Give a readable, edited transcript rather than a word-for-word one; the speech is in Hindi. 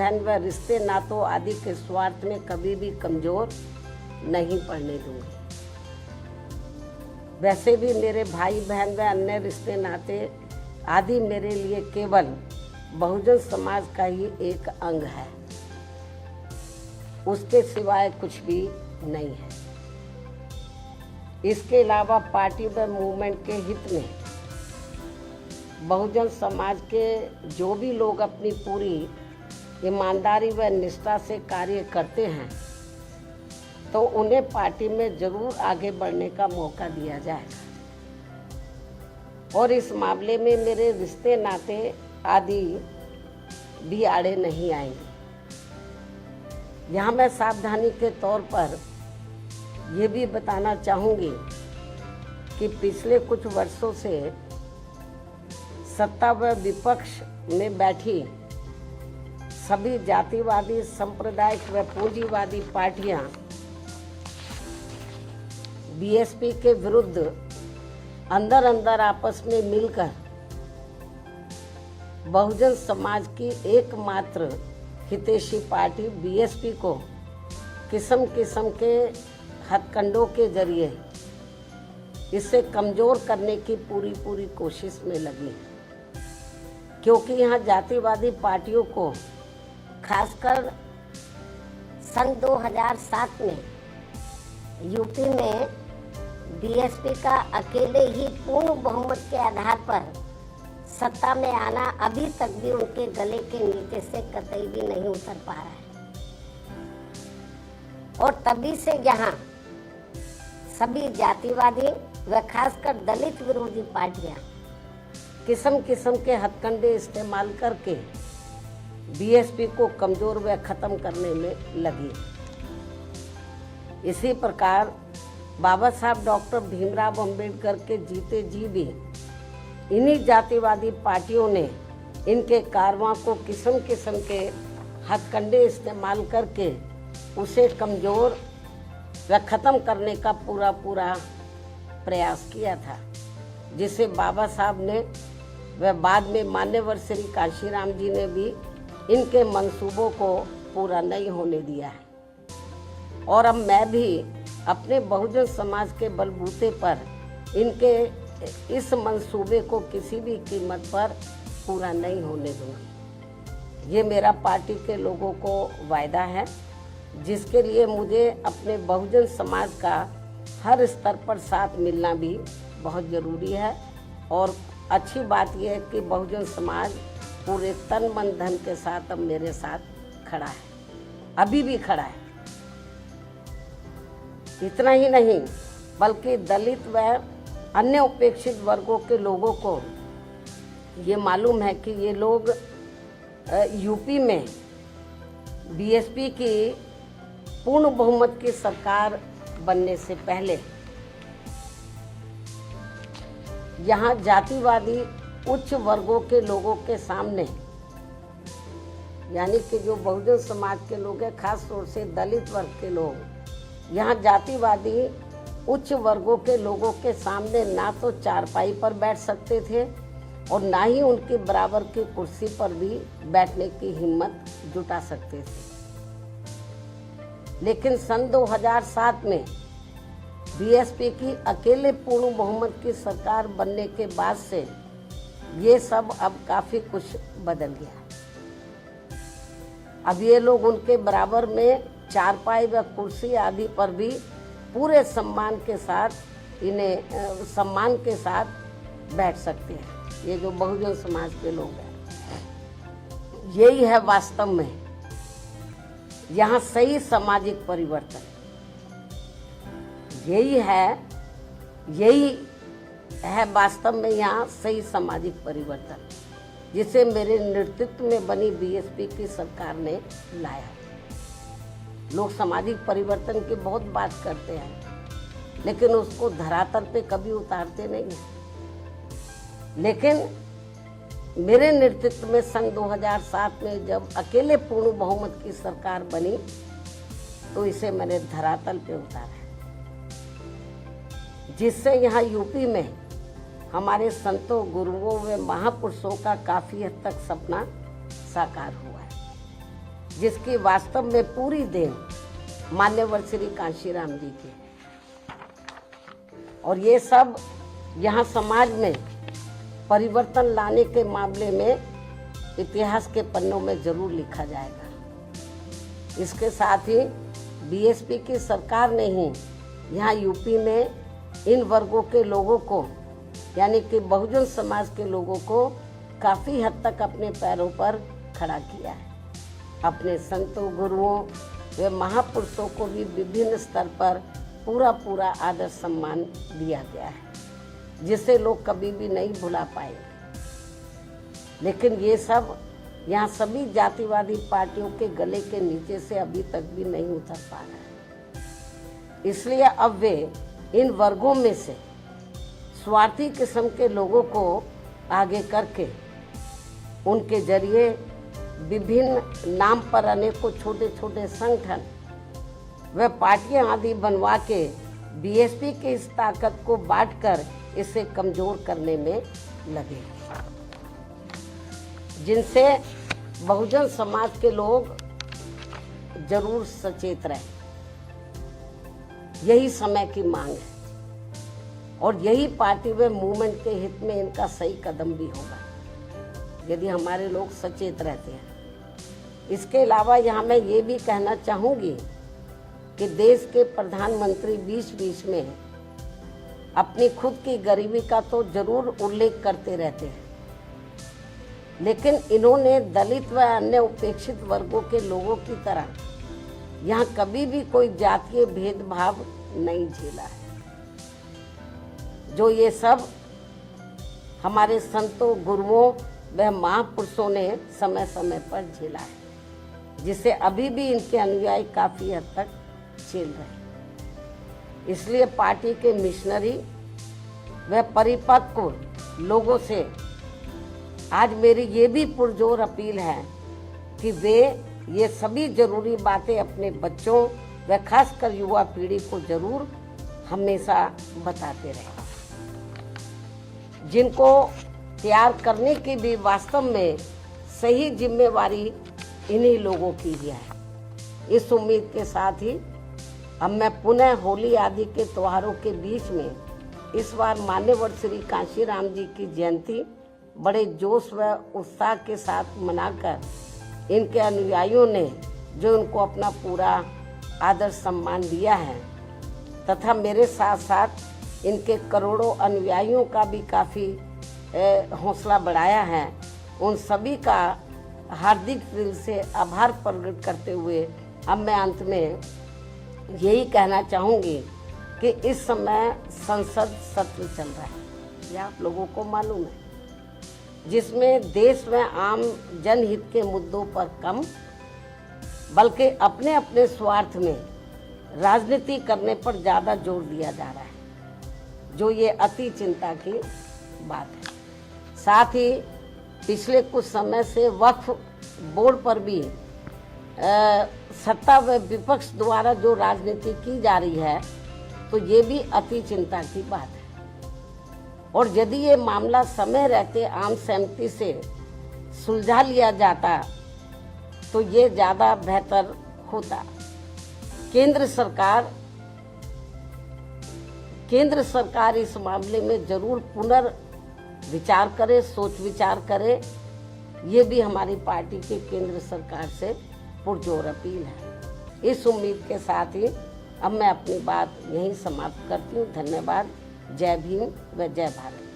बहन व रिश्ते नातों आदि के स्वार्थ में कभी भी कमजोर नहीं पड़ने दूंगी। वैसे भी मेरे भाई बहन व अन्य रिश्ते नाते आदि मेरे लिए केवल बहुजन समाज का ही एक अंग है, उसके सिवाय कुछ भी नहीं है। इसके अलावा पार्टी व मूवमेंट के हित में बहुजन समाज के जो भी लोग अपनी पूरी ईमानदारी व निष्ठा से कार्य करते हैं तो उन्हें पार्टी में जरूर आगे बढ़ने का मौका दिया जाएगा और इस मामले में मेरे रिश्ते नाते आदि भी आड़े नहीं आएंगे। यहाँ मैं सावधानी के तौर पर ये भी बताना चाहूँगी कि पिछले कुछ वर्षों से सत्ता व विपक्ष में बैठी सभी जातिवादी, सांप्रदायिक व पूंजीवादी पार्टियां बीएसपी के विरुद्ध अंदर अंदर आपस में मिलकर बहुजन समाज की एकमात्र हितैषी पार्टी बीएसपी को किस्म किस्म के हथकंडों के जरिए इसे कमजोर करने की पूरी कोशिश में लगी, क्योंकि यहाँ जातिवादी पार्टियों को खासकर सन 2007 में यूपी में बीएसपी का अकेले ही पूर्ण बहुमत के आधार पर सत्ता में आना अभी तक भी उनके गले के नीचे से कतई भी नहीं उतर पा रहा है। और तभी से यहाँ सभी जातिवादी व खासकर दलित विरोधी पार्टियां किस्म किस्म के हथकंडे इस्तेमाल करके बीएसपी को कमजोर व खत्म करने में लगी। इसी प्रकार बाबा साहब डॉक्टर भीमराव अंबेडकर के जीते जी भी इन्हीं जातिवादी पार्टियों ने इनके कारवां को किस्म किस्म के हथकंडे इस्तेमाल करके उसे कमजोर व खत्म करने का पूरा प्रयास किया था, जिसे बाबा साहब ने व बाद में मान्यवर श्री कांशीराम जी ने भी इनके मंसूबों को पूरा नहीं होने दिया है। और अब मैं भी अपने बहुजन समाज के बलबूते पर इनके इस मंसूबे को किसी भी कीमत पर पूरा नहीं होने दूंगी। ये मेरा पार्टी के लोगों को वायदा है, जिसके लिए मुझे अपने बहुजन समाज का हर स्तर पर साथ मिलना भी बहुत ज़रूरी है। और अच्छी बात यह है कि बहुजन समाज पूरे तन मन धन के साथ अब मेरे साथ खड़ा है, अभी भी खड़ा है। इतना ही नहीं बल्कि दलित व अन्य उपेक्षित वर्गों के लोगों को ये मालूम है कि ये लोग यूपी में बीएसपी की पूर्ण बहुमत की सरकार बनने से पहले यहाँ जातिवादी उच्च वर्गों के लोगों के सामने, यानी कि जो बहुजन समाज के लोग हैं, खास तौर से दलित वर्ग के लोग, यहाँ जातिवादी उच्च वर्गों के लोगों के सामने ना तो चारपाई पर बैठ सकते थे और ना ही उनके बराबर की कुर्सी पर भी बैठने की हिम्मत जुटा सकते थे। लेकिन सन 2007 में बीएसपी की अकेले पूर्ण बहुमत की सरकार बनने के बाद से ये सब अब काफी कुछ बदल गया। अब ये लोग उनके बराबर में चारपाई व कुर्सी आदि पर भी पूरे सम्मान के साथ बैठ सकते हैं। ये जो बहुजन समाज के लोग हैं, यही है वास्तव में यहाँ सही सामाजिक परिवर्तन। यही है वास्तव में यहाँ सही सामाजिक परिवर्तन, जिसे मेरे नेतृत्व में बनी बीएसपी की सरकार ने लाया। लोग सामाजिक परिवर्तन की बहुत बात करते हैं, लेकिन उसको धरातल पे कभी उतारते नहीं हैं। लेकिन मेरे नेतृत्व में सन 2007 में जब अकेले पूर्ण बहुमत की सरकार बनी तो इसे मैंने धरातल पे उतारा, जिससे यहाँ यूपी में हमारे संतों, गुरुओं व महापुरुषों का काफी हद तक सपना साकार हुआ है। जिसकी वास्तव में पूरी देन मान्यवर श्री कांशीराम जी की। और ये सब यहाँ समाज में परिवर्तन लाने के मामले में इतिहास के पन्नों में जरूर लिखा जाएगा। इसके साथ ही बीएसपी की सरकार ने ही यहाँ यूपी में इन वर्गों के लोगों को, यानी कि बहुजन समाज के लोगों को काफ़ी हद तक अपने पैरों पर खड़ा किया है। अपने संतों, गुरुओं व महापुरुषों को भी विभिन्न स्तर पर पूरा आदर सम्मान दिया गया है, जिसे लोग कभी भी नहीं भुला पाएंगे। लेकिन ये सब यहाँ सभी जातिवादी पार्टियों के गले के नीचे से अभी तक भी नहीं उतर पा रहा है। इसलिए अब वे इन वर्गों में से स्वार्थी किस्म के लोगों को आगे करके उनके जरिए विभिन्न नाम पर अनेकों छोटे छोटे संगठन व पार्टियां आदि बनवा के बीएसपी की इस ताकत को बांटकर इसे कमजोर करने में लगे, जिनसे बहुजन समाज के लोग जरूर सचेत रहे। यही समय की मांग है और यही पार्टी व मूवमेंट के हित में इनका सही कदम भी होगा यदि हमारे लोग सचेत रहते हैं। इसके अलावा यहाँ मैं ये भी कहना चाहूँगी कि देश के प्रधानमंत्री बीच में अपनी खुद की गरीबी का तो जरूर उल्लेख करते रहते हैं, लेकिन इन्होंने दलित व अन्य उपेक्षित वर्गों के लोगों की तरह यहाँ कभी भी कोई जातीय भेदभाव नहीं झेला है, जो ये सब हमारे संतों, गुरुओं व महापुरुषों ने समय समय पर झेला है, जिसे अभी भी इनके अनुयायी काफी हद तक झेल रहे हैं। इसलिए पार्टी के मिशनरी व परिपक्व लोगों से आज मेरी ये भी पुरजोर अपील है कि वे ये सभी जरूरी बातें अपने बच्चों व खासकर युवा पीढ़ी को जरूर हमेशा बताते रहें, जिनको तैयार करने की भी वास्तव में सही जिम्मेवारी इन्हीं लोगों की ही है। इस उम्मीद के साथ ही अब मैं पुनः होली आदि के त्योहारों के बीच में इस बार मान्यवर श्री कांशीराम जी की जयंती बड़े जोश व उत्साह के साथ मनाकर इनके अनुयायियों ने जो उनको अपना पूरा आदर सम्मान दिया है तथा मेरे साथ साथ इनके करोड़ों अनुयायियों का भी काफ़ी हौसला बढ़ाया है, उन सभी का हार्दिक दिल से आभार प्रकट करते हुए अब मैं अंत में यही कहना चाहूँगी कि इस समय संसद सत्र चल रहा है, ये आप लोगों को मालूम है, जिसमें देश में आम जनहित के मुद्दों पर कम बल्कि अपने अपने स्वार्थ में राजनीति करने पर ज़्यादा जोर दिया जा रहा है, जो ये अति चिंता की बात है। साथ ही पिछले कुछ समय से वक्फ बोर्ड पर भी सत्ता व विपक्ष द्वारा जो राजनीति की जा रही है, तो ये भी अति चिंता की बात है। और यदि ये मामला समय रहते आम सहमति से सुलझा लिया जाता तो ये ज़्यादा बेहतर होता। केंद्र सरकार इस मामले में जरूर पुनर्विचार करे, सोच विचार करे, ये भी हमारी पार्टी की केंद्र सरकार से पुरजोर अपील है। इस उम्मीद के साथ ही अब मैं अपनी बात यहीं समाप्त करती हूँ। धन्यवाद। जय भीम व जय भारत।